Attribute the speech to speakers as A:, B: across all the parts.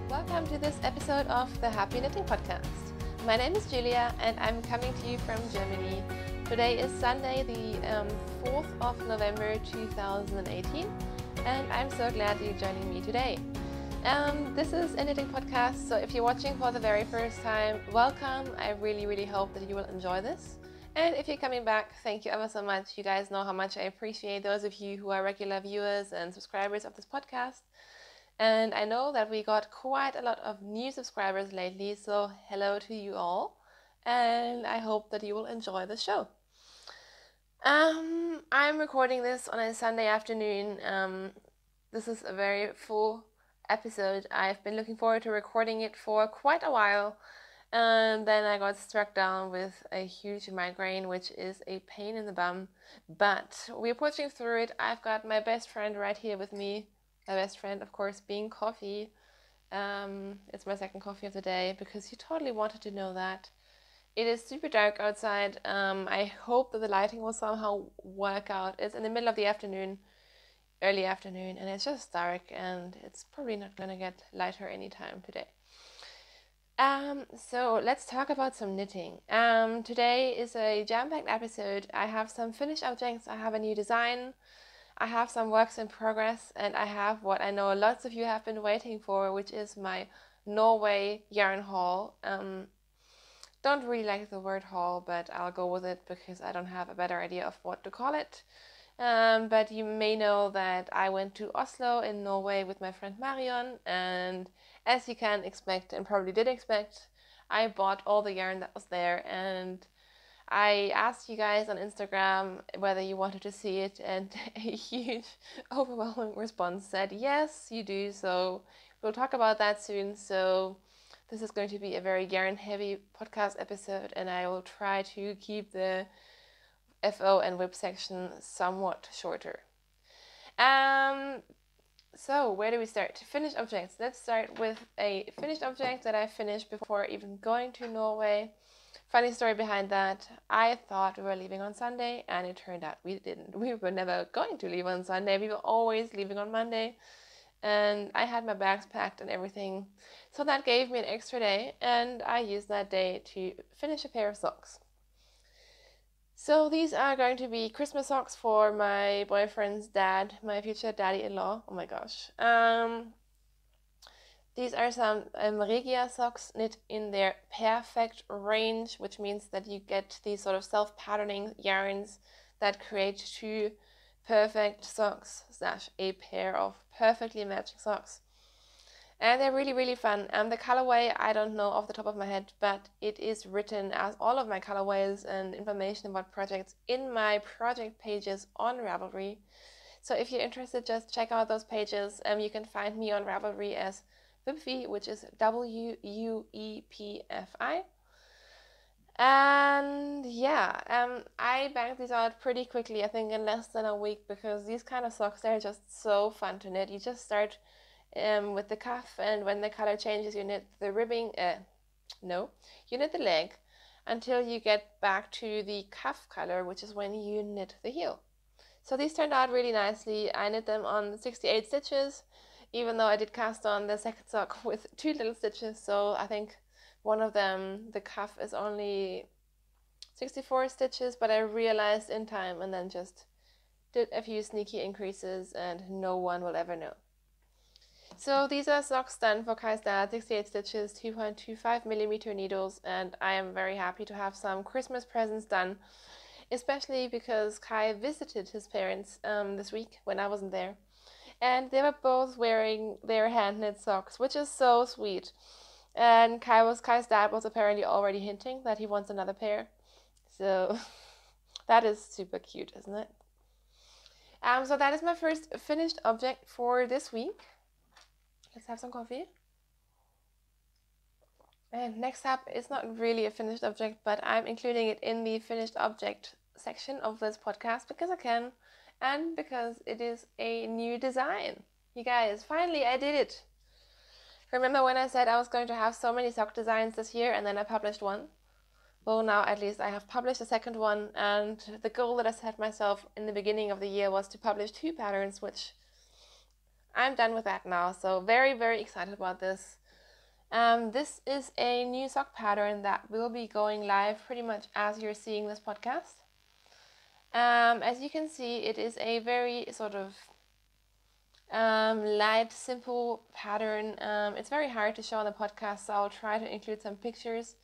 A: Welcome to this episode of the Happy Knitting Podcast. My name is Julia and I'm coming to you from Germany. Today is Sunday, the 4th of November 2018, and I'm so glad you're joining me today. This is a knitting podcast, so if you're watching for the very first time, welcome. I really hope that you will enjoy this. And if you're coming back, thank you ever so much. You guys know how much I appreciate those of you who are regular viewers and subscribers of this podcast. And I know that we got quite a lot of new subscribers lately, so hello to you all. And I hope that you will enjoy the show. I'm recording this on a Sunday afternoon. This is a very full episode. I've been looking forward to recording it for quite a while. And then I got struck down with a huge migraine, which is a pain in the bum. But we're pushing through it. I've got my best friend right here with me. My best friend, of course, being coffee. It's my second coffee of the day because you totally wanted to know that. It is super dark outside. I hope that the lighting will somehow work out. It's in the middle of the afternoon, early afternoon, and it's just dark, and it's probably not going to get lighter anytime today. So let's talk about some knitting. Today is a jam-packed episode. I have some finished objects. I have a new design. I have some works in progress, and I have what I know lots of you have been waiting for, which is my Norway yarn haul. Don't really like the word haul, but I'll go with it because I don't have a better idea of what to call it. But you may know that I went to Oslo in Norway with my friend Marion, and as you can expect, and probably did expect, I bought all the yarn that was there, and I asked you guys on Instagram whether you wanted to see it, and a huge, overwhelming response said, yes, you do, so we'll talk about that soon. So this is going to be a very yarn-heavy podcast episode, and I will try to keep the FO and WIP section somewhat shorter. So where do we start? Finished objects. Let's start with a finished object that I finished before even going to Norway. Funny story behind that. I thought we were leaving on Sunday, and it turned out we didn't. We were never going to leave on Sunday. We were always leaving on Monday, and I had my bags packed and everything. So that gave me an extra day, and I used that day to finish a pair of socks. So these are going to be Christmas socks for my boyfriend's dad, my future daddy-in-law. Oh my gosh. These are some Regia socks knit in their perfect range, which means that you get these sort of self-patterning yarns that create two perfect socks / a pair of perfectly matching socks. And they're really fun. The colorway, I don't know off the top of my head, but it is written as all of my colorways and information about projects in my project pages on Ravelry. So if you're interested, just check out those pages. You can find me on Ravelry as Wuepfi, which is WUEPFI. And yeah, I banged these out pretty quickly, I think in less than a week, because these kind of socks, they're just so fun to knit. You just start with the cuff, and when the color changes, you knit the ribbing, you knit the leg until you get back to the cuff color, which is when you knit the heel. So these turned out really nicely. I knit them on 68 stitches, even though I did cast on the second sock with 2 little stitches, so I think one of them, the cuff, is only 64 stitches, but I realized in time and then just did a few sneaky increases, and no one will ever know. So these are socks done for Kai's dad, 68 stitches, 2.25mm needles, and I am very happy to have some Christmas presents done, especially because Kai visited his parents this week when I wasn't there. And they were both wearing their hand-knit socks, which is so sweet. And Kai's dad was apparently already hinting that he wants another pair. So that is super cute, isn't it? So that is my first finished object for this week. Let's have some coffee. And next up is not really a finished object, but I'm including it in the finished object section of this podcast because I can. And because it is a new design. You guys, finally I did it. Remember when I said I was going to have so many sock designs this year and then I published one? Well, now at least I have published a second one, and the goal that I set myself in the beginning of the year was to publish 2 patterns, which I'm done with that now. So very excited about this. This is a new sock pattern that will be going live pretty much as you're seeing this podcast. As you can see, it is a very sort of light, simple pattern. It's very hard to show on the podcast, so I'll try to include some pictures.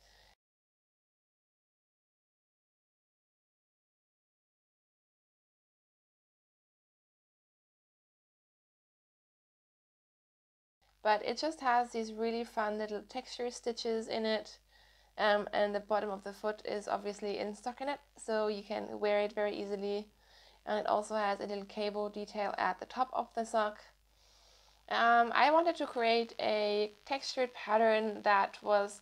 A: But it just has these really fun little texture stitches in it. And the bottom of the foot is obviously in stockinette, so you can wear it very easily. And it also has a little cable detail at the top of the sock. I wanted to create a textured pattern that was,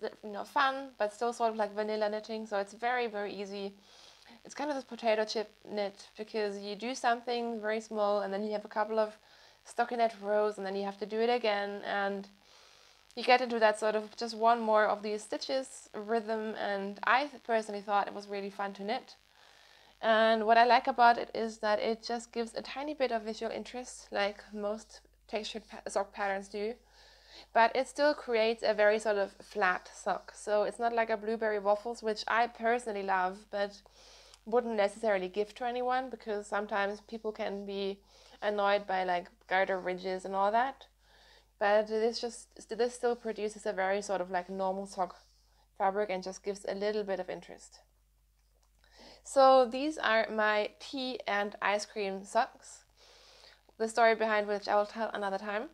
A: fun, but still sort of like vanilla knitting, so it's very, very easy. It's kind of this potato chip knit, because you do something very small and then you have a couple of stockinette rows and then you have to do it again, and you get into that sort of just one more of these stitches rhythm, and I personally thought it was really fun to knit. And what I like about it is that it just gives a tiny bit of visual interest, like most textured sock patterns do, but it still creates a very sort of flat sock. So it's not like a blueberry waffles, which I personally love, but wouldn't necessarily give to anyone, because sometimes people can be annoyed by like garter ridges and all that. But this still produces a very sort of like normal sock fabric and just gives a little bit of interest. So these are my tea and ice cream socks. The story behind which I will tell another time.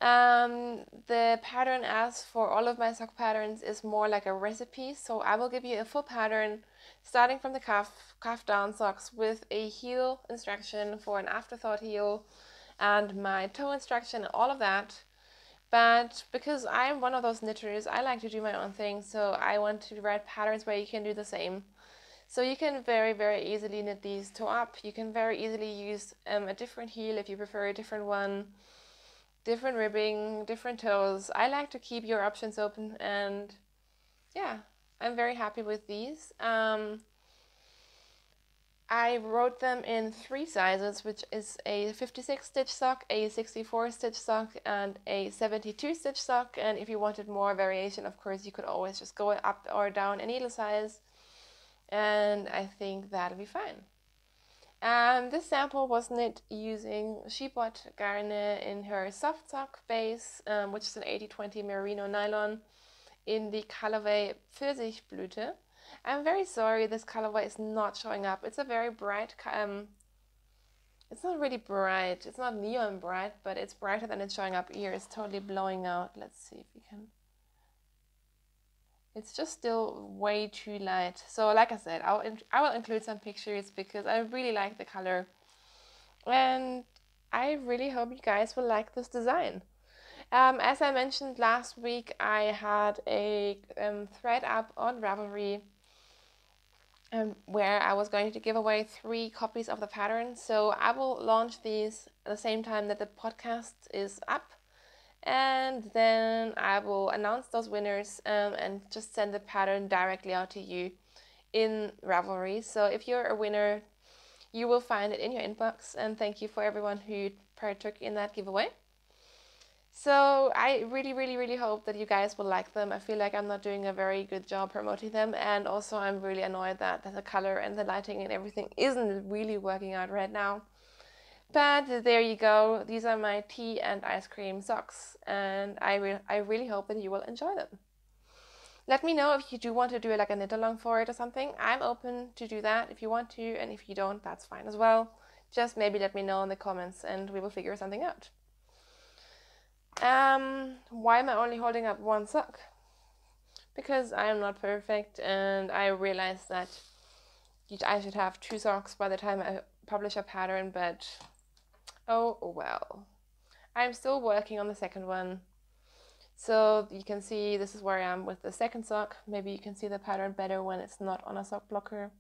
A: The pattern, as for all of my sock patterns, is more like a recipe. So I will give you a full pattern starting from the cuff down socks with a heel instruction for an afterthought heel and my toe instruction and all of that. But because I'm one of those knitters, I like to do my own thing, so I want to write patterns where you can do the same. So you can very, very easily knit these toe up. You can very easily use a different heel if you prefer a different one, different ribbing, different toes. I like to keep your options open, and yeah, I'm very happy with these. I wrote them in 3 sizes, which is a 56 stitch sock, a 64 stitch sock, and a 72 stitch sock. And if you wanted more variation, of course, you could always just go up or down a needle size, and I think that'll be fine. This sample was knit using She Bought Garn in her soft sock base, which is an 80/20 merino nylon in the colorway Pfirsichblüte. I'm very sorry this colorway is not showing up. It's a very bright, it's not really bright, it's not neon bright, but it's brighter than it's showing up here. It's totally blowing out. Let's see if we can. It's just still way too light. So like I said, I will include some pictures because I really like the color. And I really hope you guys will like this design. As I mentioned last week, I had a thread up on Ravelry where I was going to give away 3 copies of the pattern. So I will launch these at the same time that the podcast is up. And then I will announce those winners and just send the pattern directly out to you in Ravelry. So if you're a winner, you will find it in your inbox. And thank you for everyone who partook in that giveaway. So I really, really, really hope that you guys will like them. I feel like I'm not doing a very good job promoting them, and also I'm really annoyed that the color and the lighting and everything isn't really working out right now. But there you go. These are my tea and ice cream socks, and I really hope that you will enjoy them. Let me know if you do want to do like a knit along for it or something. I'm open to do that if you want to, and if you don't, that's fine as well. Just maybe let me know in the comments and we will figure something out. Why am I only holding up one sock? Because I am not perfect, and I realized that I should have 2 socks by the time I publish a pattern, but oh well. I'm still working on the second one. So you can see this is where I am with the second sock. Maybe you can see the pattern better when it's not on a sock blocker.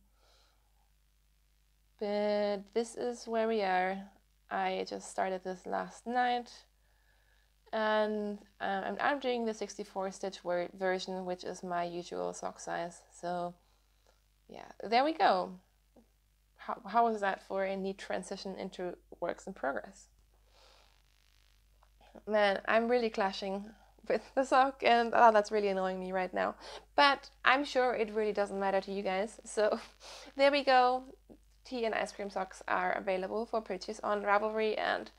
A: But this is where we are. I just started this last night. And I'm doing the 64 stitch version, which is my usual sock size. So yeah, there we go. How was that for a neat transition into works in progress? Man, I'm really clashing with the sock, and oh, that's really annoying me right now. But I'm sure it really doesn't matter to you guys. So there we go. Tea and ice cream socks are available for purchase on Ravelry, and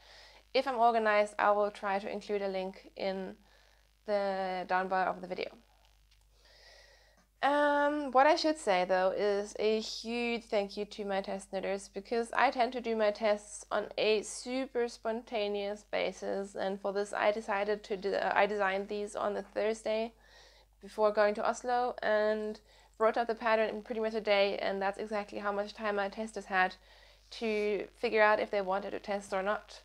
A: if I'm organized, I will try to include a link in the down bar of the video. What I should say though is a huge thank you to my test knitters, because I tend to do my tests on a super spontaneous basis, and for this I decided to I designed these on the Thursday before going to Oslo and wrote out the pattern in pretty much a day, and that's exactly how much time my testers had to figure out if they wanted to test or not.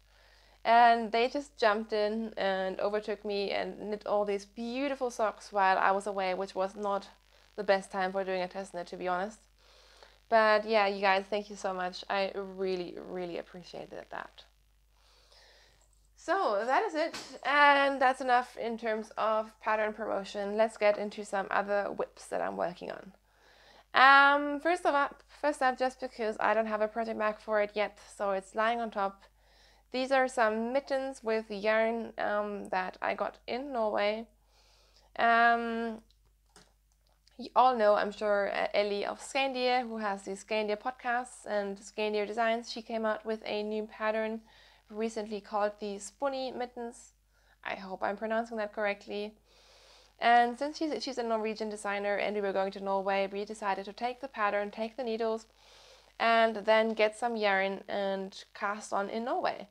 A: And they just jumped in and overtook me and knit all these beautiful socks while I was away, which was not the best time for doing a test knit, to be honest. But yeah, you guys, thank you so much. I really, really appreciated that. So that is it, and that's enough in terms of pattern promotion. Let's get into some other whips that I'm working on. First up, just because I don't have a project bag for it yet, so it's lying on top. These are some mittens with yarn that I got in Norway. You all know, I'm sure, Ellie of Skandia, who has the Skandia podcasts and Skandia Designs. She came out with a new pattern recently called the Spunny Mittens. I hope I'm pronouncing that correctly. And since she's a Norwegian designer and we were going to Norway, we decided to take the pattern, take the needles, and then get some yarn and cast on in Norway.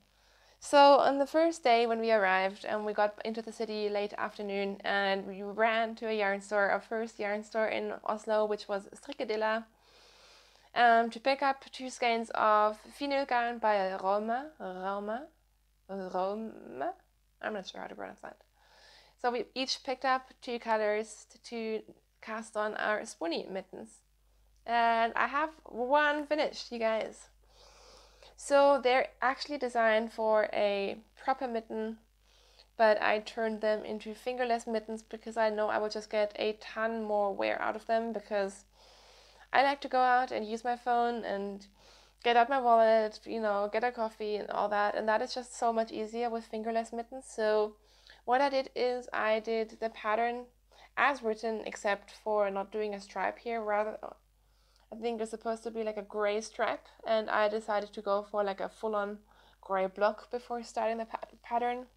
A: So on the first day when we arrived, and we got into the city late afternoon, and we ran to a yarn store, our first yarn store in Oslo, which was Strikkedilla, to pick up 2 skeins of Fine Garn by Roma. I'm not sure how to pronounce that. So we each picked up 2 colors to cast on our Spunny mittens. And I have one finished, you guys. So they're actually designed for a proper mitten, but I turned them into fingerless mittens because I know I will just get a ton more wear out of them, because I like to go out and use my phone and get out my wallet, you know, get a coffee and all that, and that is just so much easier with fingerless mittens. So what I did is I did the pattern as written, except for not doing a stripe here. Rather, I think it's supposed to be like a gray stripe, and I decided to go for like a full-on gray block before starting the pattern.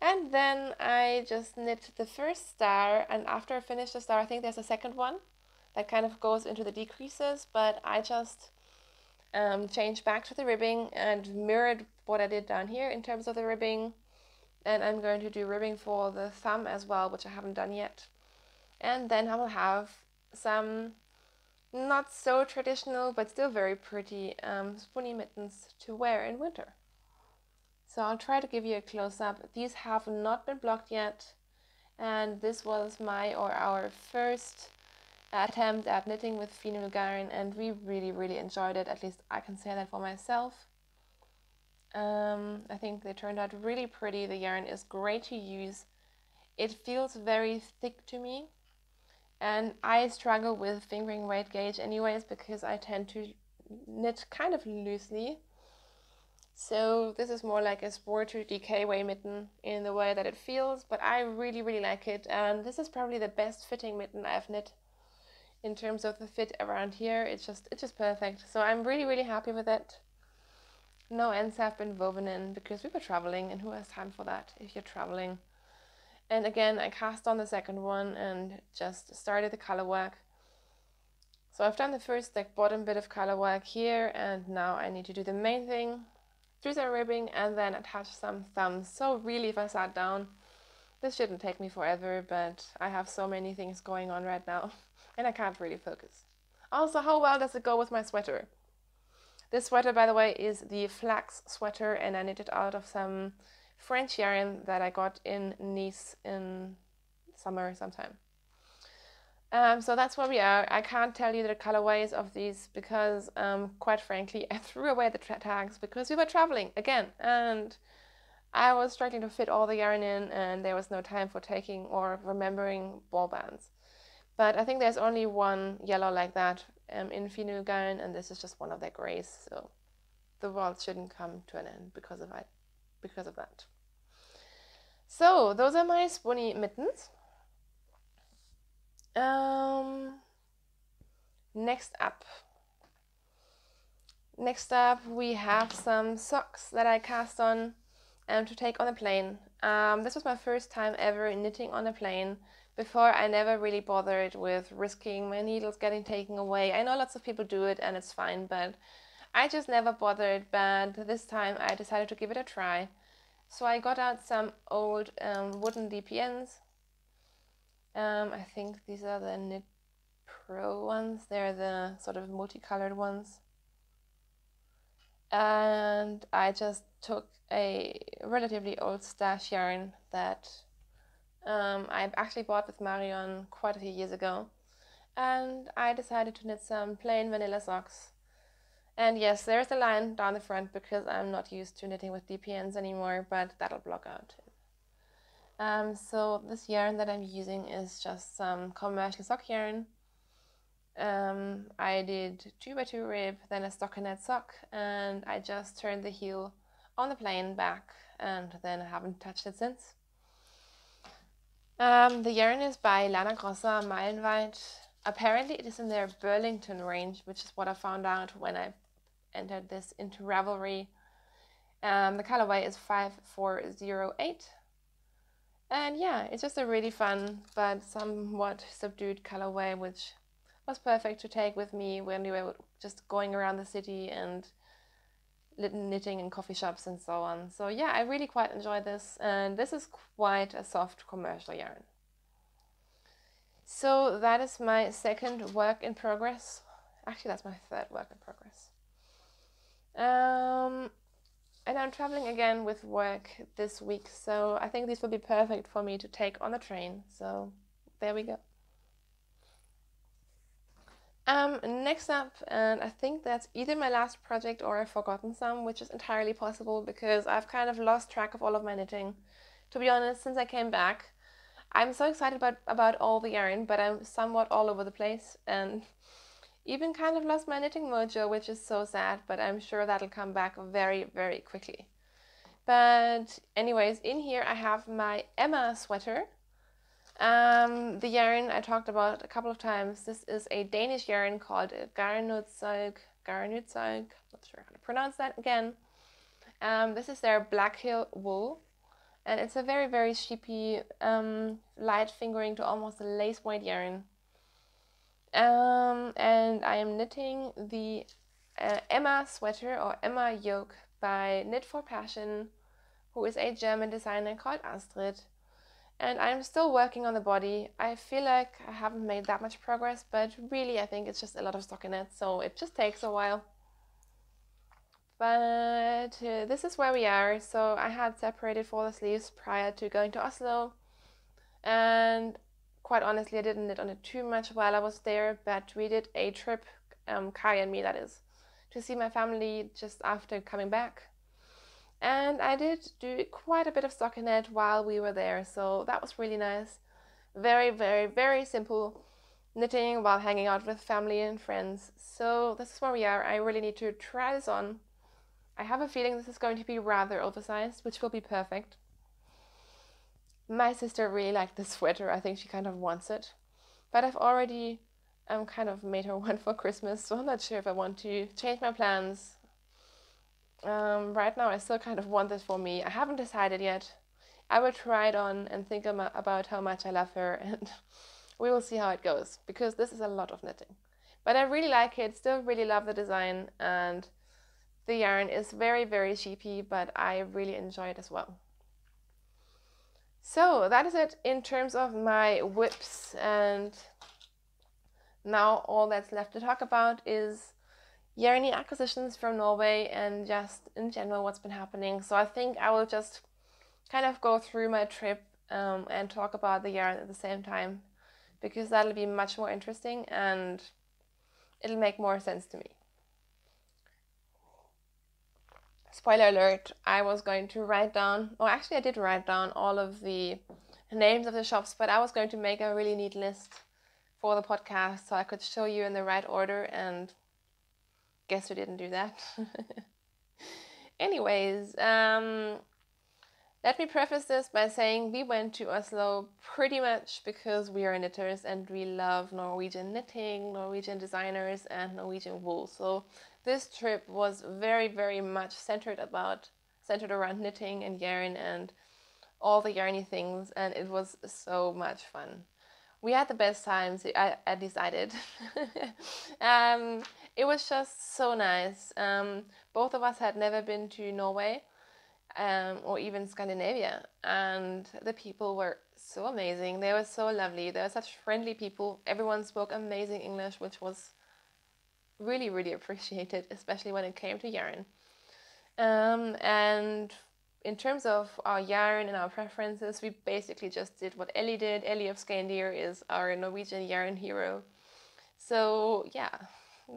A: And then I just knit the first star, and after I finish the star, I think there's a second one that kind of goes into the decreases, but I just changed back to the ribbing and mirrored what I did down here in terms of the ribbing. And I'm going to do ribbing for the thumb as well, which I haven't done yet. And then I will have some not so traditional, but still very pretty spunny mittens to wear in winter. So I'll try to give you a close-up. These have not been blocked yet, and this was our first attempt at knitting with Fine Garn, and we really, really enjoyed it. At least I can say that for myself. I think they turned out really pretty. The yarn is great to use. It feels very thick to me, and I struggle with fingering weight gauge anyways, because I tend to knit kind of loosely. So this is more like a sport to DK way mitten in the way that it feels, but I really, really like it. And this is probably the best fitting mitten I've knit in terms of the fit around here. It's just perfect. So I'm really, really happy with it. No ends have been woven in because we were traveling, and who has time for that if you're traveling? And again, I cast on the second one and just started the color work. So I've done the first like bottom bit of color work here, and now I need to do the main thing, do some ribbing, and then attach some thumbs. So really, if I sat down, this shouldn't take me forever, but I have so many things going on right now and I can't really focus. Also, how well does it go with my sweater? This sweater, by the way, is the flax sweater, and I knitted out of some French yarn that I got in Nice in summer sometime. So that's where we are. I can't tell you the colorways of these because, quite frankly, I threw away the tags because we were traveling again, and I was struggling to fit all the yarn in, and there was no time for taking or remembering ball bands. But I think there's only one yellow like that in Fine Garn, and this is just one of their grays, so the world shouldn't come to an end because of that. So those are my spunny mittens. Next up we have some socks that I cast on to take on a plane. This was my first time ever knitting on a plane. Before, I never really bothered with risking my needles getting taken away. I know lots of people do it and it's fine, but I just never bothered. But this time I decided to give it a try. So I got out some old wooden DPNs. I think these are the Knit Pro ones. They're the sort of multicolored ones. And I just took a relatively old stash yarn that I've actually bought with Marion quite a few years ago. And I decided to knit some plain vanilla socks. And yes, there's a line down the front because I'm not used to knitting with DPNs anymore, but that'll block out. So this yarn that I'm using is just some commercial sock yarn. I did 2x2 rib, then a stockinette sock, and I just turned the heel on the plain back, and then I haven't touched it since. The yarn is by Lana Grossa Meilenweit. Apparently it is in their Burlington range, which is what I found out when I entered this into Ravelry. The colorway is 5408. And yeah, it's just a really fun but somewhat subdued colorway, which was perfect to take with me when we were just going around the city and knitting in coffee shops and so on. So yeah, I really quite enjoy this, and this is quite a soft commercial yarn. So that is my second work in progress. Actually, that's my third work in progress. And I'm traveling again with work this week, so I think these will be perfect for me to take on the train. So there we go. Next up, and I think that's either my last project or I've forgotten some, which is entirely possible because I've kind of lost track of all of my knitting. To be honest, since I came back, I'm so excited about all the yarn, but I'm somewhat all over the place and even kind of lost my knitting mojo, which is so sad, but I'm sure that'll come back very, very quickly. But anyways, in here I have my Emma sweater. The yarn I talked about a couple of times. This is a Danish yarn called Grunerlokka. Not sure how to pronounce that again. This is their Black Hill wool, and it's a very, very sheepy, light fingering to almost a lace white yarn. And I am knitting the Emma sweater or Emma yoke by Knit for Passion, who is a German designer called Astrid. And I'm still working on the body. I feel like I haven't made that much progress, but really I think it's just a lot of stockinette, so it just takes a while. But this is where we are. So I had separated for the sleeves prior to going to Oslo, and quite honestly I didn't knit on it too much while I was there, but we did a trip, Kai and me that is, to see my family just after coming back. And I did do quite a bit of stockinette while we were there, so that was really nice. Very, very, very simple knitting while hanging out with family and friends. So this is where we are. I really need to try this on. I have a feeling this is going to be rather oversized, which will be perfect. My sister really liked this sweater. I think she kind of wants it. But I've already kind of made her one for Christmas, so I'm not sure if I want to change my plans. Right now I still kind of want this for me. I haven't decided yet. I will try it on and think about how much I love her, and we will see how it goes, because this is a lot of knitting. But I really like it, still really love the design, and the yarn is very, very sheepy, but I really enjoy it as well. So that is it in terms of my whips, and now all that's left to talk about is yarny acquisitions from Norway and just in general what's been happening. So I think I will just kind of go through my trip and talk about the yarn at the same time, because that'll be much more interesting and it'll make more sense to me. Spoiler alert, I was going to write down, or actually I did write down all of the names of the shops, but I was going to make a really neat list for the podcast so I could show you in the right order, and guess who didn't do that? Anyways, Let me preface this by saying we went to Oslo pretty much because we are knitters and we love Norwegian knitting, Norwegian designers, and Norwegian wool. So this trip was very, very much centered around knitting and yarn and all the yarny things, and it was so much fun. We had the best times, I decided. It was just so nice. Both of us had never been to Norway, or even Scandinavia, and the people were so amazing. They were so lovely. They were such friendly people. Everyone spoke amazing English, which was really, really appreciated, especially when it came to yarn. And in terms of our yarn and our preferences, we basically just did what Ellie did. Ellie of Skandir is our Norwegian yarn hero. So yeah,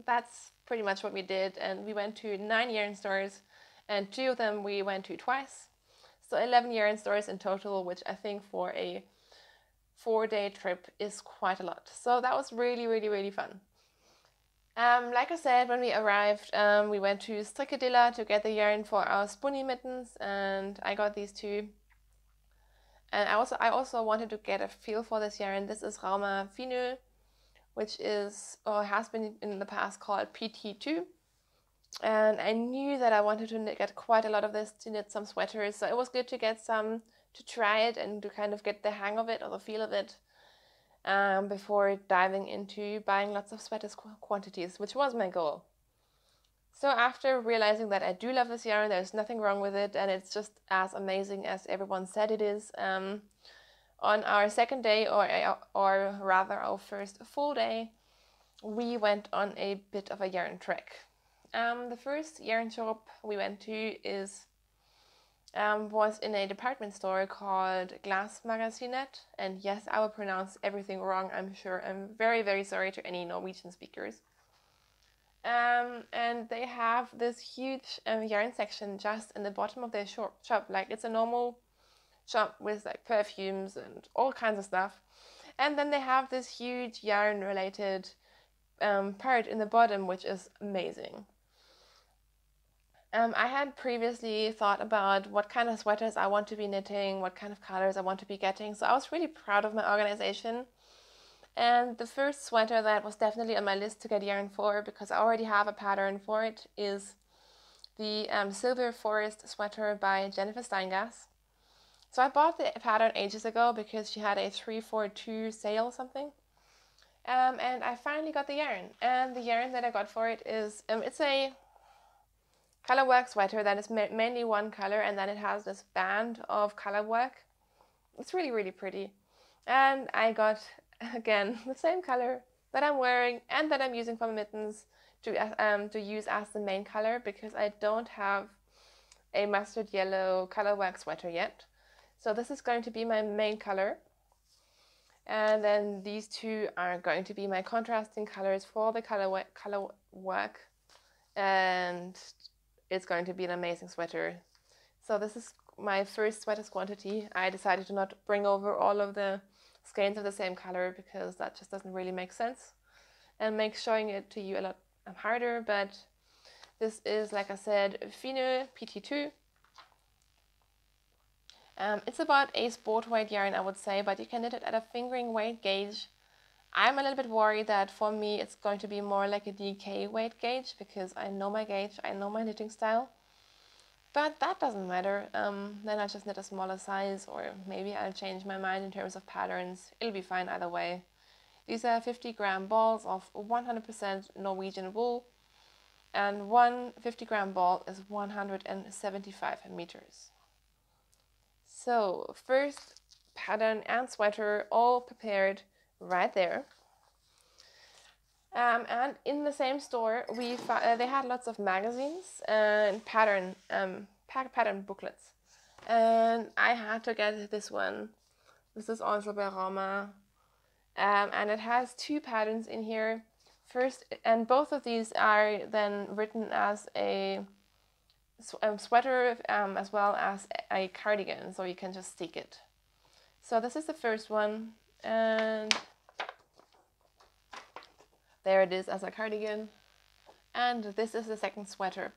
A: that's pretty much what we did. And we went to 9 yarn stores, and 2 of them we went to twice. So 11 yarn stores in total, which I think for a 4-day trip is quite a lot. So that was really, really, really fun. Like I said, when we arrived, we went to Strikkedilla to get the yarn for our spunny mittens, and I got these 2. And I also wanted to get a feel for this yarn. This is Rauma Finu, which is, or has been in the past called PT2. And I knew that I wanted to get quite a lot of this to knit some sweaters, so it was good to get some to try it and to kind of get the hang of it or the feel of it. Before diving into buying lots of sweaters quantities, which was my goal. So after realizing that I do love this yarn, there's nothing wrong with it, and it's just as amazing as everyone said it is, on our second day, or rather our first full day, we went on a bit of a yarn trek. The first yarn shop we went to was in a department store called Glasmagasinet, and yes, I will pronounce everything wrong, I'm sure. I'm very, very sorry to any Norwegian speakers. And they have this huge yarn section just in the bottom of their shop. Like, it's a normal shop with like perfumes and all kinds of stuff. And then they have this huge yarn related part in the bottom, which is amazing. I had previously thought about what kind of sweaters I want to be knitting, what kind of colors I want to be getting, so I was really proud of my organization. And the first sweater that was definitely on my list to get yarn for, because I already have a pattern for it, is the Silver Forest sweater by Jennifer Steingass. So I bought the pattern ages ago because she had a 342 sale or something. And I finally got the yarn. And the yarn that I got for it is, it's a color work sweater that is mainly one color, and then it has this band of color work. It's really, really pretty. And I got, again, the same color that I'm wearing and that I'm using for my mittens to use as the main color, because I don't have a mustard yellow color work sweater yet. So this is going to be my main color. And then these 2 are going to be my contrasting colors for the color work. And it's going to be an amazing sweater. So this is my first sweaters quantity. I decided to not bring over all of the skeins of the same color because that just doesn't really make sense and makes showing it to you a lot harder. But this is, like I said, Fine PT2. It's about a sport weight yarn, I would say, but you can knit it at a fingering weight gauge. I'm a little bit worried that for me it's going to be more like a DK weight gauge, because I know my gauge, I know my knitting style. But that doesn't matter. Then I'll just knit a smaller size, or maybe I'll change my mind in terms of patterns. It'll be fine either way. These are 50-gram balls of 100% Norwegian wool, and one 50-gram ball is 175 meters. So first pattern and sweater all prepared right there. And in the same store, they had lots of magazines and pattern booklets. And I had to get this one. This is also by Rauma. And it has 2 patterns in here. First, and both of these are then written as a sweater as well as a cardigan, so you can just stick it. So this is the first one, and there it is as a cardigan. And this is the second sweater.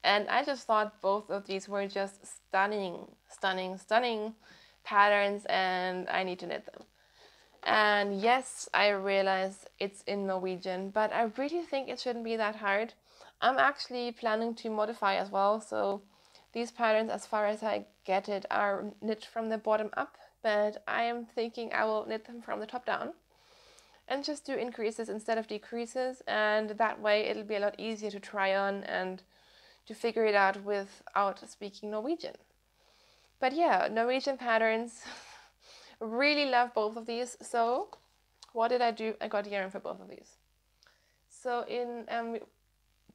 A: And I just thought both of these were just stunning, stunning, stunning patterns, and I need to knit them. And yes, I realize it's in Norwegian, but I really think it shouldn't be that hard. I'm actually planning to modify as well, so these patterns, as far as I get it, are knit from the bottom up, but I am thinking I will knit them from the top down and just do increases instead of decreases, and that way it'll be a lot easier to try on and to figure it out without speaking Norwegian. But yeah, Norwegian patterns, really love both of these. So what did I do? I got yarn for both of these. So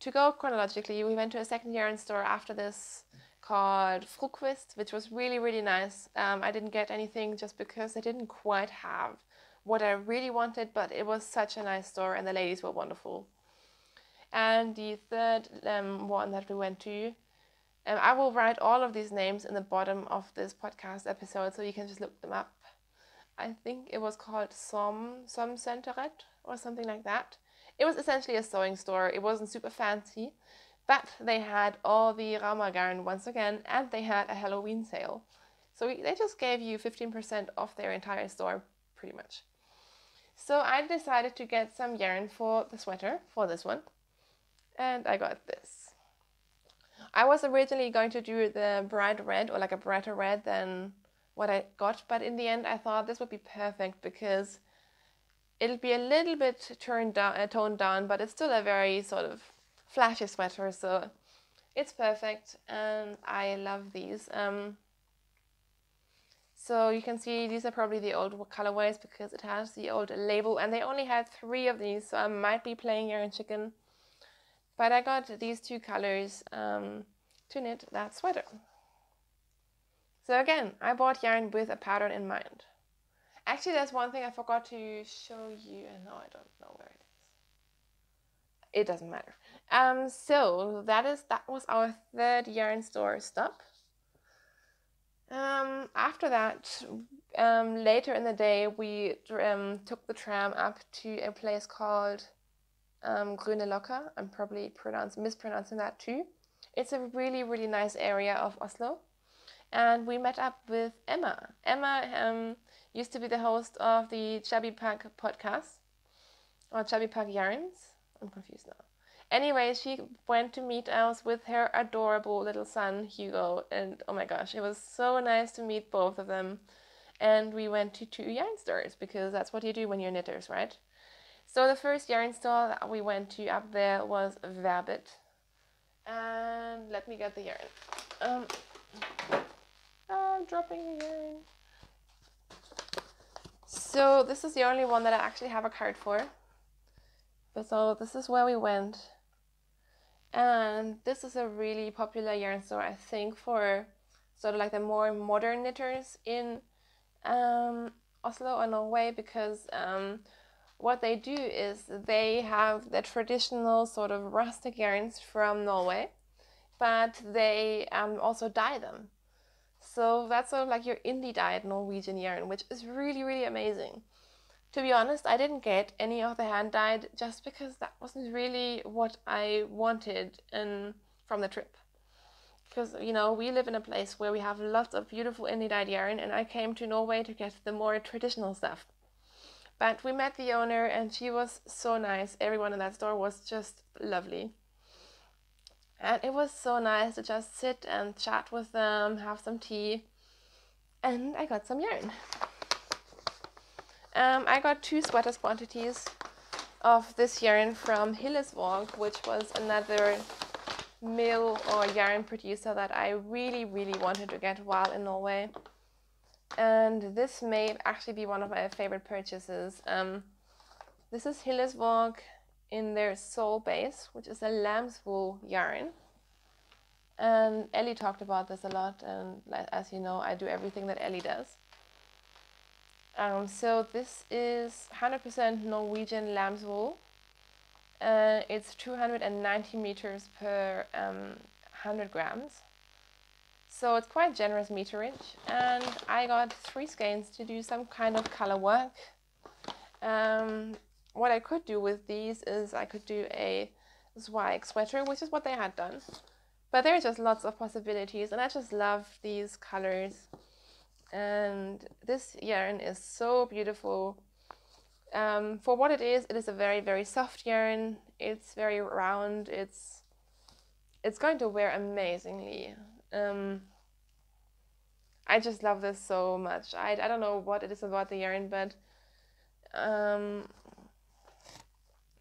A: to go chronologically, we went to a second yarn store after this called Frukvist, which was really, really nice. I didn't get anything just because they didn't quite have what I really wanted, but it was such a nice store and the ladies were wonderful. And the third one that we went to, I will write all of these names in the bottom of this podcast episode so you can just look them up. I think it was called Somsenteren or something like that. It was essentially a sewing store. It wasn't super fancy, but they had all the Rama garn once again, and they had a Halloween sale. So they just gave you 15% off their entire store, pretty much. So I decided to get some yarn for the sweater, for this one, and I got this. I was originally going to do the bright red, or like a brighter red than what I got, but in the end I thought this would be perfect because it'll be a little bit toned down, but it's still a very sort of flashy sweater, so it's perfect, and I love these. So you can see these are probably the old colorways because it has the old label, and they only had 3 of these, so I might be playing yarn chicken. But I got these 2 colors to knit that sweater. So again, I bought yarn with a pattern in mind. Actually, there's one thing I forgot to show you, and now I don't know where it is. It doesn't matter. So that was our third yarn store stop. After that, later in the day, we took the tram up to a place called Grunerlokka. I'm probably mispronouncing that too. It's a really, really nice area of Oslo. And we met up with Emma. Emma used to be the host of the Chubby Pack podcast, or Chubby Pack Yarns. I'm confused now. Anyway, she went to meet us with her adorable little son, Hugo, and oh my gosh, it was so nice to meet both of them. And we went to 2 yarn stores, because that's what you do when you're knitters, right? So the first yarn store that we went to up there was Vaerbitt. And let me get the yarn. I'm dropping the yarn. So this is the only one that I actually have a card for. So this is where we went. And this is a really popular yarn store, I think, for sort of like the more modern knitters in Oslo or Norway, because what they do is they have the traditional sort of rustic yarns from Norway, but they also dye them. So that's sort of like your indie dyed Norwegian yarn, which is really, really amazing. To be honest, I didn't get any of the hand dyed just because that wasn't really what I wanted from the trip. Because, you know, we live in a place where we have lots of beautiful indie dyed yarn, and I came to Norway to get the more traditional stuff. But we met the owner and she was so nice. Everyone in that store was just lovely. And it was so nice to just sit and chat with them, have some tea, and I got some yarn. I got 2 sweaters quantities of this yarn from Hillesvåg, which was another mill or yarn producer that I really, really wanted to get while in Norway. And this may actually be one of my favorite purchases. This is Hillesvåg in their Soul Base, which is a lamb's wool yarn. And Ellie talked about this a lot, and as you know, I do everything that Ellie does. So this is 100% Norwegian lamb's wool. It's 290 meters per 100 grams. So it's quite generous meterage, and I got 3 skeins to do some kind of color work. What I could do with these is I could do a Zweig sweater, which is what they had done. But there are just lots of possibilities, and I just love these colors. And this yarn is so beautiful. For what it is a very, very soft yarn. It's very round. It's going to wear amazingly. I just love this so much. I don't know what it is about the yarn, but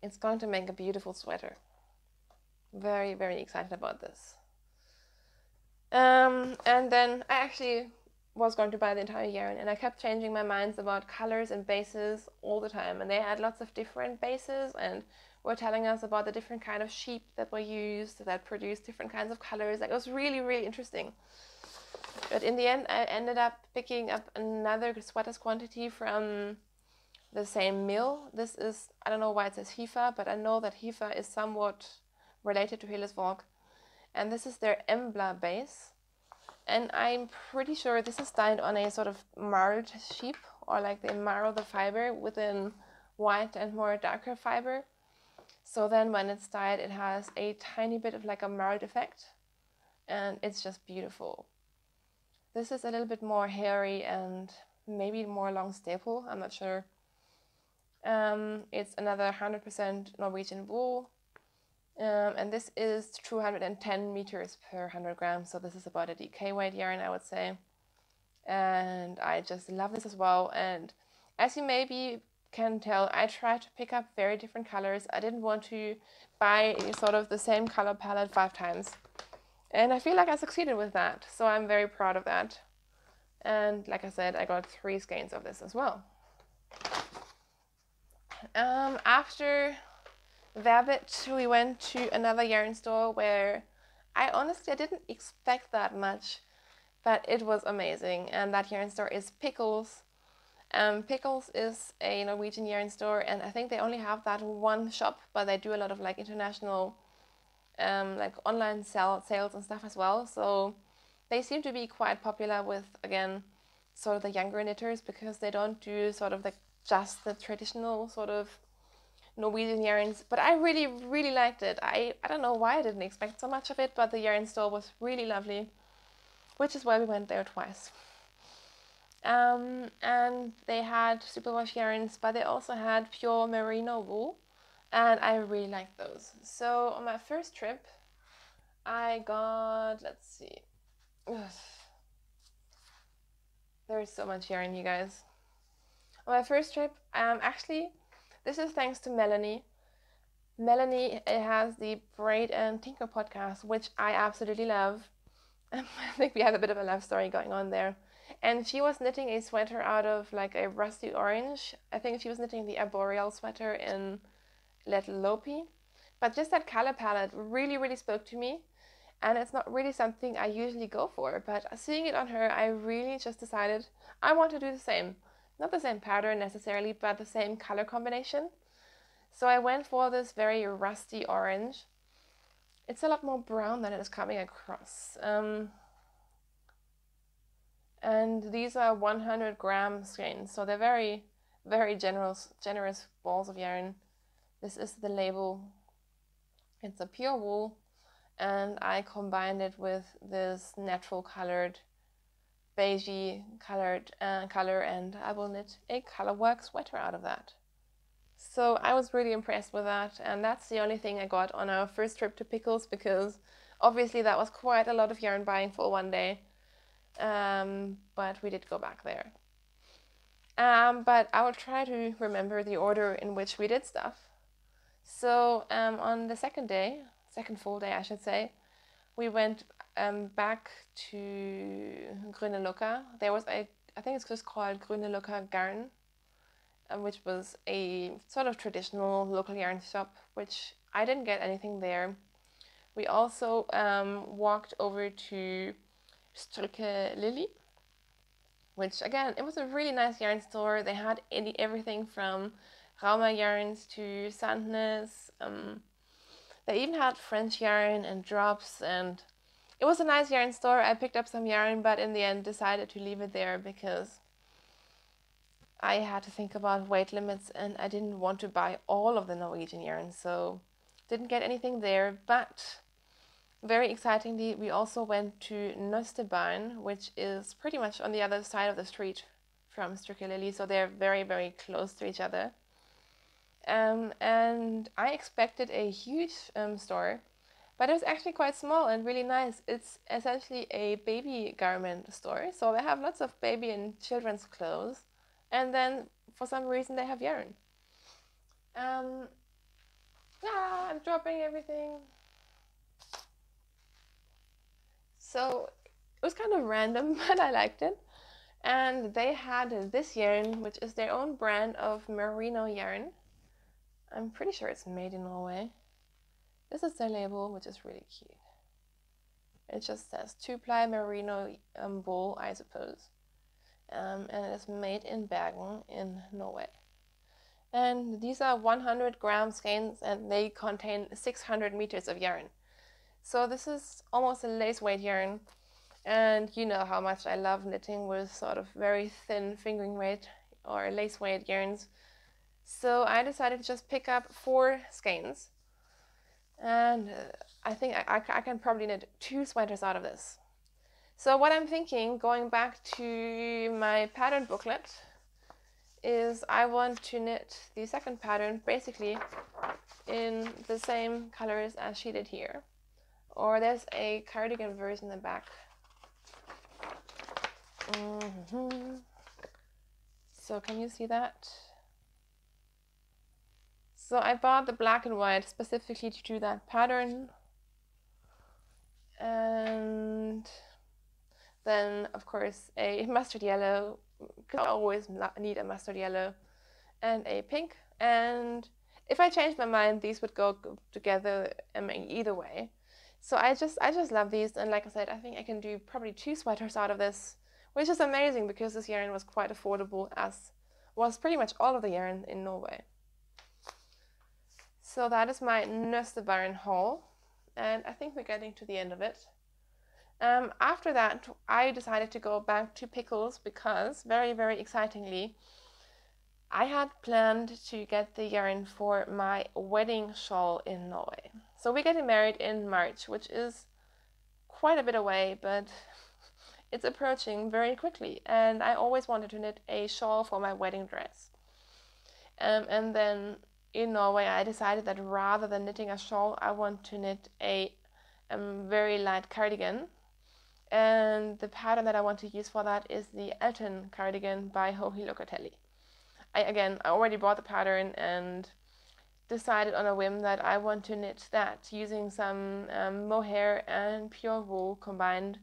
A: it's going to make a beautiful sweater. Very, very excited about this. And then I actually was going to buy the entire yarn, and I kept changing my minds about colors and bases all the time. And they had lots of different bases and were telling us about the different kind of sheep that were used that produced different kinds of colors. Like, it was really, really interesting. But in the end, I ended up picking up another sweaters quantity from the same mill. This is, I don't know why it says Hifa, but I know that Hifa is somewhat related to Hillesvåg. And this is their Embla base. And I'm pretty sure this is dyed on a sort of marled sheep, or like they marl the fiber within white and more darker fiber. So then when it's dyed, it has a tiny bit of like a marled effect, and it's just beautiful. This is a little bit more hairy and maybe more long staple, I'm not sure. It's another 100% Norwegian wool. And this is 210 meters per 100 grams, so this is about a DK weight yarn, I would say. And I just love this as well. And as you maybe can tell, I tried to pick up very different colors. I didn't want to buy sort of the same color palette 5 times. And I feel like I succeeded with that, so I'm very proud of that. And like I said, I got 3 skeins of this as well. After Vaerbitt, we went to another yarn store where I didn't expect that much, but it was amazing. And that yarn store is Pickles. Pickles is a Norwegian yarn store, and I think they only have that one shop, but they do a lot of like international like online sales and stuff as well. So they seem to be quite popular with, again, sort of the younger knitters, because they don't do sort of just the traditional sort of Norwegian yarns. But I really, really liked it. I don't know why I didn't expect so much of it, but the yarn store was really lovely, which is why we went there twice. And they had superwash yarns, but they also had pure merino wool, and I really liked those. So on my first trip, I got, let's see, there is so much yarn, you guys. On my first trip, actually, this is thanks to Melanie. Melanie has the Braid and Tinker podcast, which I absolutely love. I think we have a bit of a love story going on there. And she was knitting a sweater out of like a rusty orange. I think she was knitting the arboreal sweater in Little Lopi. But just that color palette really, really spoke to me. And it's not really something I usually go for. But seeing it on her, I really just decided I want to do the same. Not the same pattern necessarily, but the same color combination. So I went for this very rusty orange. It's a lot more brown than it is coming across. And these are 100-gram skeins, so they're very, very generous balls of yarn. This is the label. It's a pure wool, and I combined it with this natural colored, beigey colored color, and I will knit a colorwork sweater out of that. So I was really impressed with that, and that's the only thing I got on our first trip to Pickles, because obviously that was quite a lot of yarn buying for one day. But we did go back there. But I will try to remember the order in which we did stuff. So on the second full day I should say, we went back to Grunerlokka. There was I think it's just called Grunerlokka Garn, which was a sort of traditional local yarn shop, which I didn't get anything there. We also walked over to Strikkelilly, which again, it was a really nice yarn store. They had everything from Rauma yarns to Sandnes. They even had French yarn and drops, and it was a nice yarn store. I picked up some yarn, but in the end decided to leave it there because I had to think about weight limits, and I didn't want to buy all of the Norwegian yarn, so didn't get anything there. But very excitingly, we also went to Nostebarn, which is pretty much on the other side of the street from Strikkelilly, so they're very, very close to each other. And I expected a huge store, but it was actually quite small and really nice. It's essentially a baby garment store, so they have lots of baby and children's clothes, and then for some reason they have yarn. I'm dropping everything. So it was kind of random, but I liked it. And they had this yarn, which is their own brand of merino yarn. I'm pretty sure it's made in Norway. This is their label, which is really cute. It just says 2-ply merino wool, I suppose. And it is made in Bergen in Norway. And these are 100-gram skeins, and they contain 600 meters of yarn. So this is almost a lace weight yarn. And you know how much I love knitting with sort of very thin fingering weight or lace weight yarns. So I decided to just pick up 4 skeins. And I think I can probably knit 2 sweaters out of this. So what I'm thinking, going back to my pattern booklet, is I want to knit the second pattern basically in the same colors as she did here. Or there's a cardigan version in the back. So can you see that? So I bought the black and white specifically to do that pattern. And then, of course, a mustard yellow, because I always need a mustard yellow, and a pink. And if I change my mind, these would go together either way. So I just love these, and like I said, I think I can do probably 2 sweaters out of this, which is amazing because this yarn was quite affordable, as was pretty much all of the yarn in Norway. So that is my Nostebarn haul, and I think we're getting to the end of it. After that, I decided to go back to Pickles because, very, very excitingly, I had planned to get the yarn for my wedding shawl in Norway. So we're getting married in March, which is quite a bit away, but it's approaching very quickly. And I always wanted to knit a shawl for my wedding dress. And then in Norway, I decided that rather than knitting a shawl, I want to knit a very light cardigan. And the pattern that I want to use for that is the Elton cardigan by Husfliden. I already bought the pattern and decided on a whim that I want to knit that using some mohair and pure wool combined,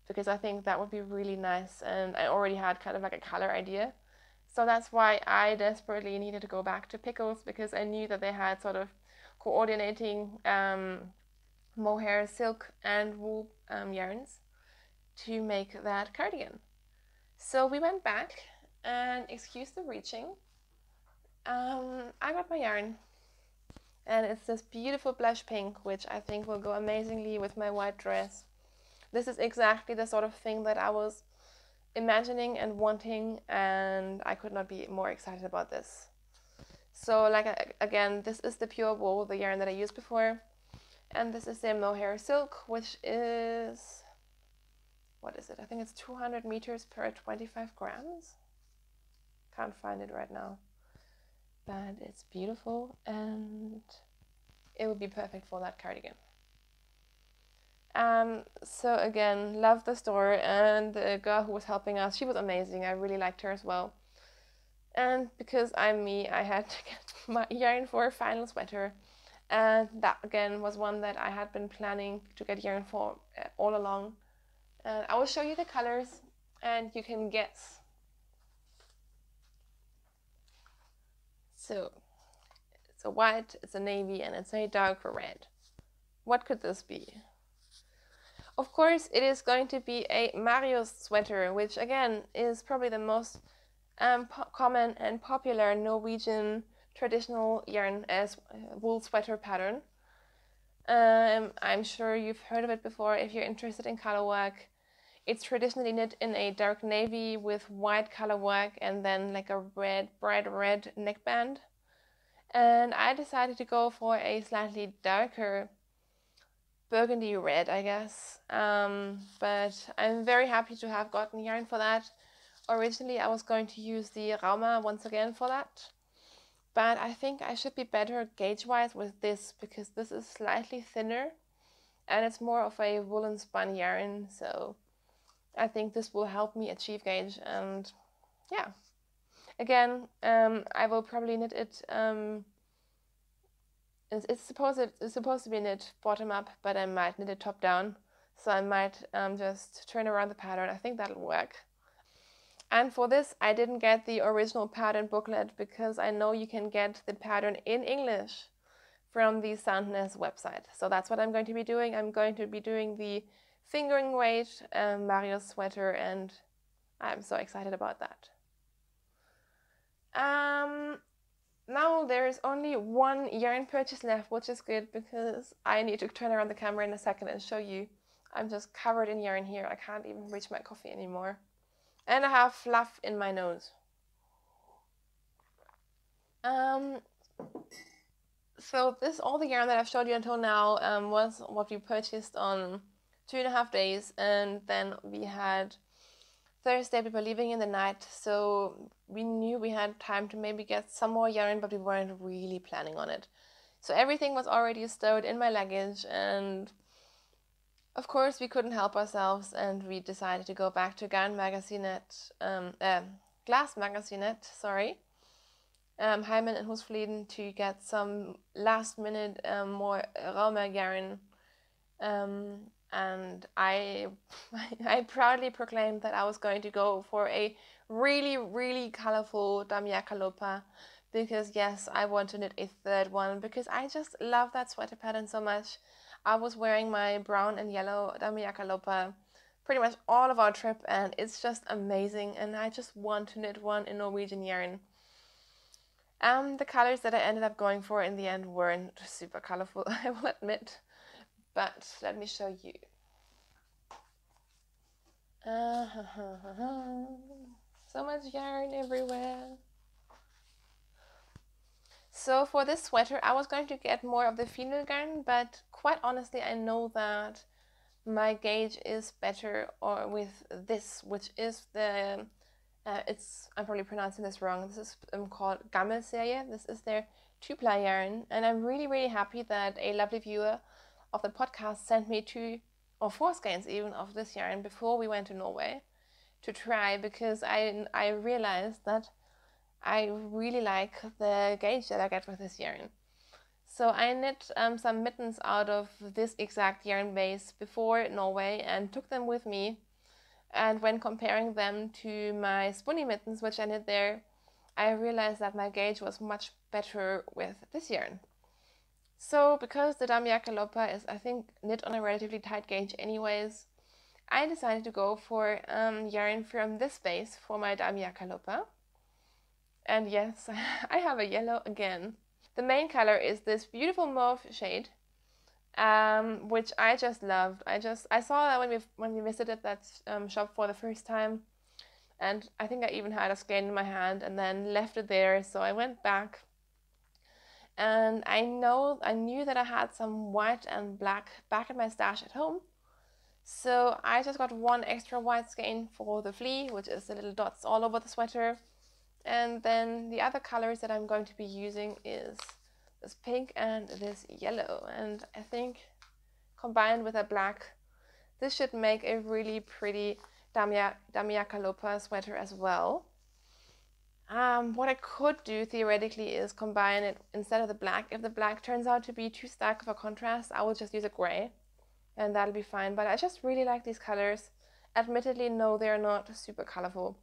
A: because I think that would be really nice, and I already had kind of like a color idea. So that's why I desperately needed to go back to Pickles, because I knew that they had sort of coordinating mohair, silk and wool yarns to make that cardigan. So we went back, and excuse the reaching, I got my yarn, and it's this beautiful blush pink, which I think will go amazingly with my white dress. This is exactly the sort of thing that I was imagining and wanting, and I could not be more excited about this. So again, this is the pure wool, the yarn that I used before, and this is the mohair silk, which is, what is it? I think it's 200 meters per 25 grams. Can't find it right now, but it's beautiful and it would be perfect for that cardigan. So again, love the store, and the girl who was helping us, she was amazing. I really liked her as well. And because I'm me, I had to get my yarn for a final sweater, and that again was one that I had been planning to get yarn for all along. And I will show you the colors and you can guess. So it's a white, it's a navy, and it's a darker red. What could this be? Of course, it is going to be a Marius sweater, which again is probably the most common and popular Norwegian traditional yarn as wool sweater pattern. I'm sure you've heard of it before if you're interested in color work. It's traditionally knit in a dark navy with white color work and then like a bright red neckband. And I decided to go for a slightly darker burgundy red, I guess. But I'm very happy to have gotten yarn for that. Originally, I was going to use the Rauma once again for that. But I think I should be better gauge-wise with this because this is slightly thinner and it's more of a woolen spun yarn. So I think this will help me achieve gauge. And yeah, again, I will probably knit it. It's supposed to be knit bottom up, but I might knit it top down. So I might just turn around the pattern. I think that'll work. And for this, I didn't get the original pattern booklet because I know you can get the pattern in English from the Sandnes website. So that's what I'm going to be doing. I'm going to be doing the fingering weight Mario's sweater, and I'm so excited about that. Now there's only one yarn purchase left, which is good because I need to turn around the camera in a second and show you. I'm just covered in yarn here. I can't even reach my coffee anymore. And I have fluff in my nose. So all the yarn that I've showed you until now was what we purchased on 2.5 days, and then we had Thursday we were leaving in the night, so we knew we had time to maybe get some more yarn, but we weren't really planning on it. So everything was already stowed in my luggage, and of course we couldn't help ourselves, and we decided to go back to Glasmagasinet, sorry, Heimen and Husfliden to get some last minute more Rauma yarn. And I proudly proclaimed that I was going to go for a really, really colorful Damiakalopa because yes, I want to knit a third one because I just love that sweater pattern so much. I was wearing my brown and yellow Damiakalopa pretty much all of our trip, and it's just amazing, and I just want to knit one in Norwegian yarn. The colors that I ended up going for in the end weren't super colorful, I will admit. But let me show you. So much yarn everywhere. So for this sweater, I was going to get more of the female garn, but quite honestly, I know that my gauge is better or with this, which is the, I'm probably pronouncing this wrong. This is called Gammelserie. This is their 2-ply yarn, and I'm really, really happy that a lovely viewer of the podcast sent me 2 or 4 skeins even of this yarn before we went to Norway to try, because I realized that I really like the gauge that I get with this yarn. So I knit some mittens out of this exact yarn base before Norway and took them with me, and when comparing them to my spunny mittens, which I knit there, I realized that my gauge was much better with this yarn. So because the Damiakalopa is, I think, knit on a relatively tight gauge anyways, I decided to go for yarn from this base for my Damiakalopa. And yes, I have a yellow again. The main color is this beautiful mauve shade, which I just loved. I saw that when we visited that shop for the first time, and I think I even had a skein in my hand and then left it there. So I went back, and I knew that I had some white and black back in my stash at home. So I just got one extra white skein for the flea, which is the little dots all over the sweater. And then the other colors that I'm going to be using is this pink and this yellow. And I think combined with a black, this should make a really pretty Damiakalopa sweater as well. What I could do theoretically is combine it instead of the black. If the black turns out to be too stark of a contrast, I will just use a gray and that'll be fine. But I just really like these colors. Admittedly, no, they're not super colorful,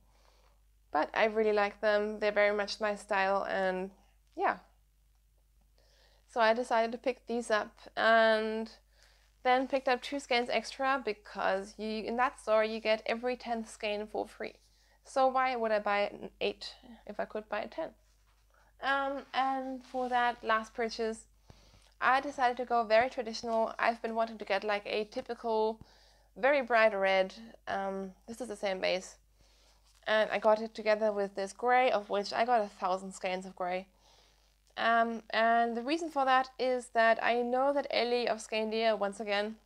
A: but I really like them. They're very much my style, and yeah. So I decided to pick these up, and then picked up 2 skeins extra because in that store you get every 10th skein for free. So why would I buy 8 if I could buy 10? And for that last purchase, I decided to go very traditional. I've been wanting to get like a typical, very bright red. This is the same base. And I got it together with this gray, of which I got 1,000 skeins of gray. And the reason for that is that I know that Ellie of Skandia, once again,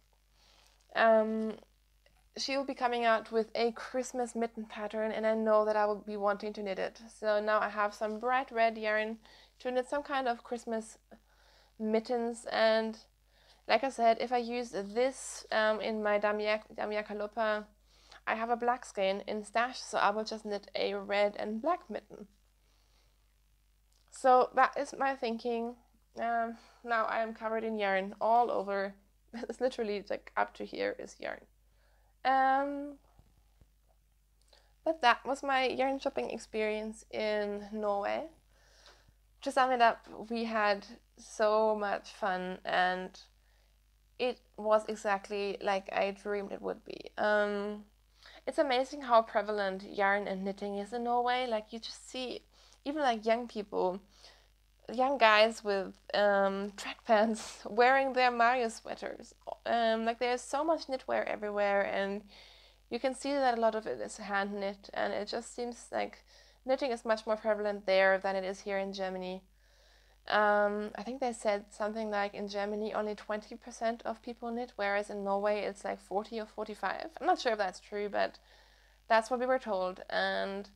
A: she will be coming out with a Christmas mitten pattern, and I know that I will be wanting to knit it. So now I have some bright red yarn to knit some kind of Christmas mittens. And like I said, if I use this in my Damia Kalopa, I have a black skein in stash, so I will just knit a red and black mitten. So that is my thinking. Now I am covered in yarn all over. It's literally like up to here is yarn. But that was my yarn shopping experience in Norway. To sum it up, we had so much fun, and it was exactly like I dreamed it would be. It's amazing how prevalent yarn and knitting is in Norway. Like, you just see even like young people, young guys with track pants wearing their Mario sweaters. Like, there's so much knitwear everywhere, and you can see that a lot of it is hand knit, and it just seems like knitting is much more prevalent there than it is here in Germany. I think they said something like in Germany only 20% of people knit, whereas in Norway it's like 40 or 45. I'm not sure if that's true, but that's what we were told. And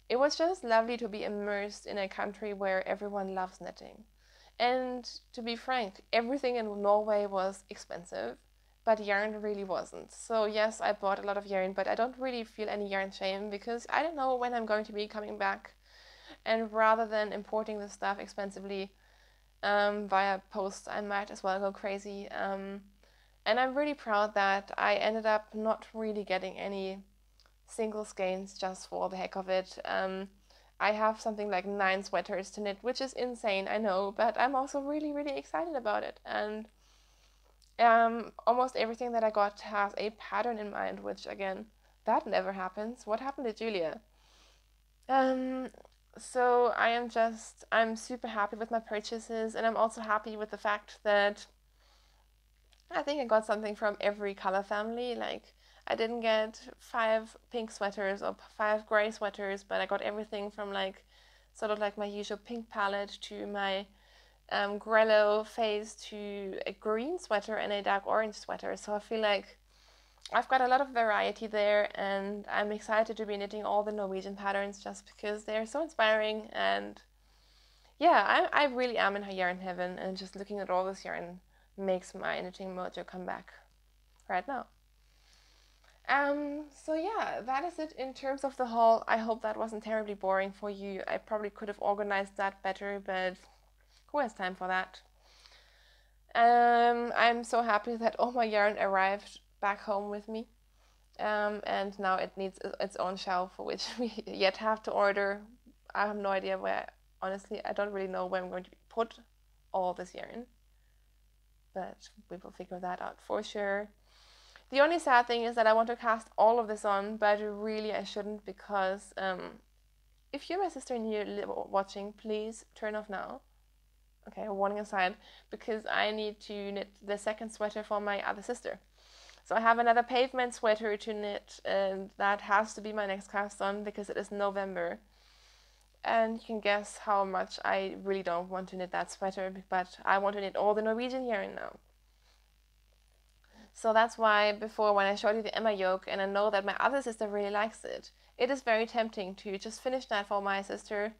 A: it was just lovely to be immersed in a country where everyone loves knitting. And to be frank, everything in Norway was expensive, but yarn really wasn't. So yes, I bought a lot of yarn, but I don't really feel any yarn shame because I don't know when I'm going to be coming back. And rather than importing the stuff expensively via post, I might as well go crazy. And I'm really proud that I ended up not really getting any single skeins just for the heck of it. I have something like 9 sweaters to knit, which is insane, I know, but I'm also really, really excited about it. And almost everything that I got has a pattern in mind, which again, that never happens. What happened to Julia? Um, so I'm super happy with my purchases, and I'm also happy with the fact that I think I got something from every color family. Like, I didn't get 5 pink sweaters or 5 gray sweaters, but I got everything from like sort of like my usual pink palette to my Grello phase to a green sweater and a dark orange sweater. So I feel like I've got a lot of variety there, and I'm excited to be knitting all the Norwegian patterns just because they're so inspiring. And yeah, I really am in yarn heaven, and just looking at all this yarn makes my knitting mojo come back right now. So yeah, that is it in terms of the haul. I hope that wasn't terribly boring for you. I probably could have organized that better, but who has time for that? I'm so happy that all my yarn arrived back home with me. And now it needs its own shelf, which we yet have to order. I have no idea where, honestly, I don't really know where I'm going to put all this yarn, but we will figure that out for sure. The only sad thing is that I want to cast all of this on, but really I shouldn't, because if you're my sister and you're watching, please turn off now. Okay, warning aside, because I need to knit the second sweater for my other sister. So I have another pavement sweater to knit, and that has to be my next cast on because it is November. And you can guess how much I really don't want to knit that sweater, but I want to knit all the Norwegian yarn now. So that's why before, when I showed you the Emma yoke, and I know that my other sister really likes it, it is very tempting to just finish that for my sister,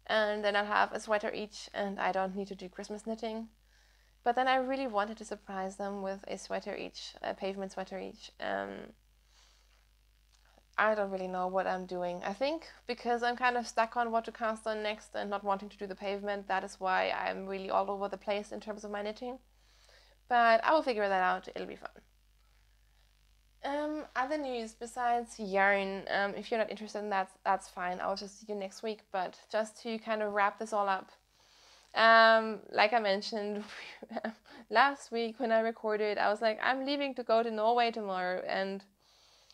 A: and then I'll have a sweater each, and I don't need to do Christmas knitting. But then I really wanted to surprise them with a sweater each, a pavement sweater each. I don't really know what I'm doing. I think because I'm kind of stuck on what to cast on next and not wanting to do the pavement, that is why I'm really all over the place in terms of my knitting. But I will figure that out. It'll be fun. Other news besides yarn, if you're not interested in that, that's fine. I'll just see you next week. But just to kind of wrap this all up, like I mentioned last week when I recorded, I was like, I'm leaving to go to Norway tomorrow, and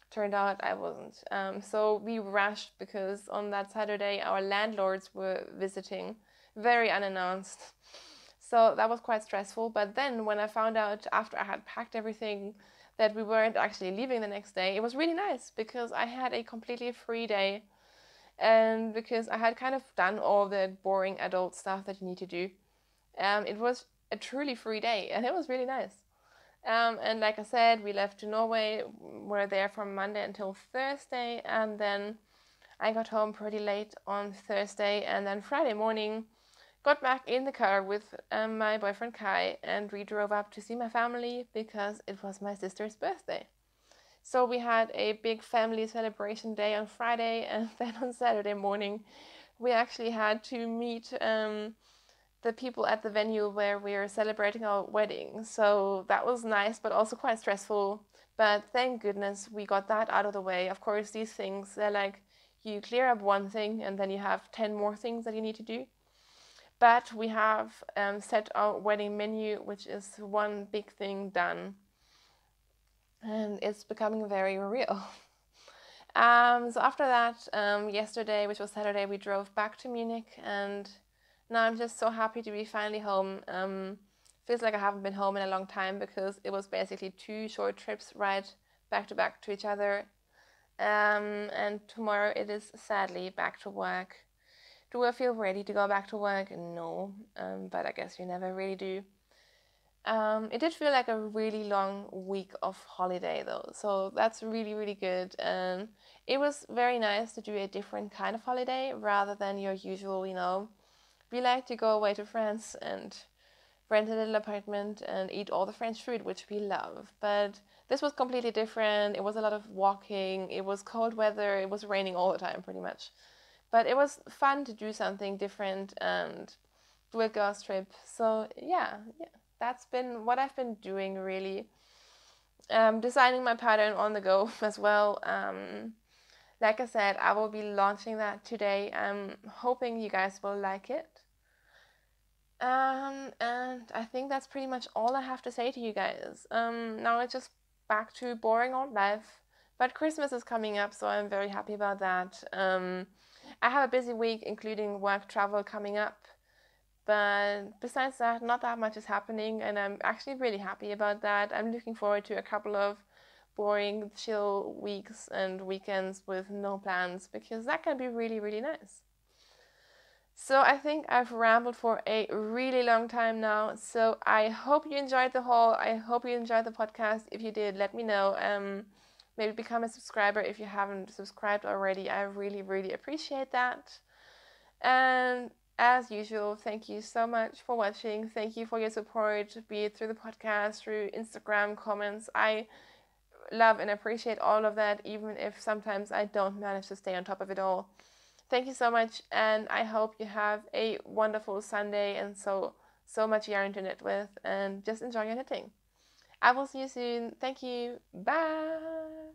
A: turned out I wasn't. So we rushed because on that Saturday our landlords were visiting, very unannounced. So that was quite stressful. But then when I found out after I had packed everything that we weren't actually leaving the next day, it was really nice because I had a completely free day. And because I had kind of done all the boring adult stuff that you need to do, it was a truly free day, and it was really nice. And like I said, we left to Norway. We're there from Monday until Thursday, and then I got home pretty late on Thursday, and then Friday morning got back in the car with my boyfriend Kai, and we drove up to see my family because it was my sister's birthday. So we had a big family celebration day on Friday, and then on Saturday morning we actually had to meet the people at the venue where we are celebrating our wedding. So that was nice, but also quite stressful. But thank goodness we got that out of the way. Of course, these things, they're like you clear up one thing and then you have 10 more things that you need to do. But we have set our wedding menu, which is one big thing done. And it's becoming very real. So after that, yesterday, which was Saturday, we drove back to Munich, and now I'm just so happy to be finally home. Feels like I haven't been home in a long time because it was basically 2 short trips right back to each other. And tomorrow it is sadly back to work. Do I feel ready to go back to work? No, but I guess you never really do. It did feel like a really long week of holiday though, so that's really, really good. And it was very nice to do a different kind of holiday rather than your usual, we like to go away to France and rent a little apartment and eat all the French food, which we love. But this was completely different. It was a lot of walking, it was cold weather, it was raining all the time pretty much. But it was fun to do something different and do a girls trip. So yeah, that's been what I've been doing really. Designing my pattern on the go as well. Like I said, I will be launching that today. I'm hoping you guys will like it. And I think that's pretty much all I have to say to you guys. Now it's just back to boring old life. But Christmas is coming up, so I'm very happy about that. I have a busy week, including work travel coming up. But besides that, not that much is happening, and I'm actually really happy about that. I'm looking forward to a couple of boring, chill weeks and weekends with no plans, because that can be really, really nice. So I think I've rambled for a really long time now. So I hope you enjoyed the haul. I hope you enjoyed the podcast. If you did, let me know. Maybe become a subscriber if you haven't subscribed already. I really, really appreciate that. And as usual, thank you so much for watching. Thank you for your support, be it through the podcast, through Instagram comments. I love and appreciate all of that, even if sometimes I don't manage to stay on top of it all. Thank you so much, and I hope you have a wonderful Sunday and so much yarn to knit with, and just enjoy your knitting. I will see you soon. Thank you. Bye.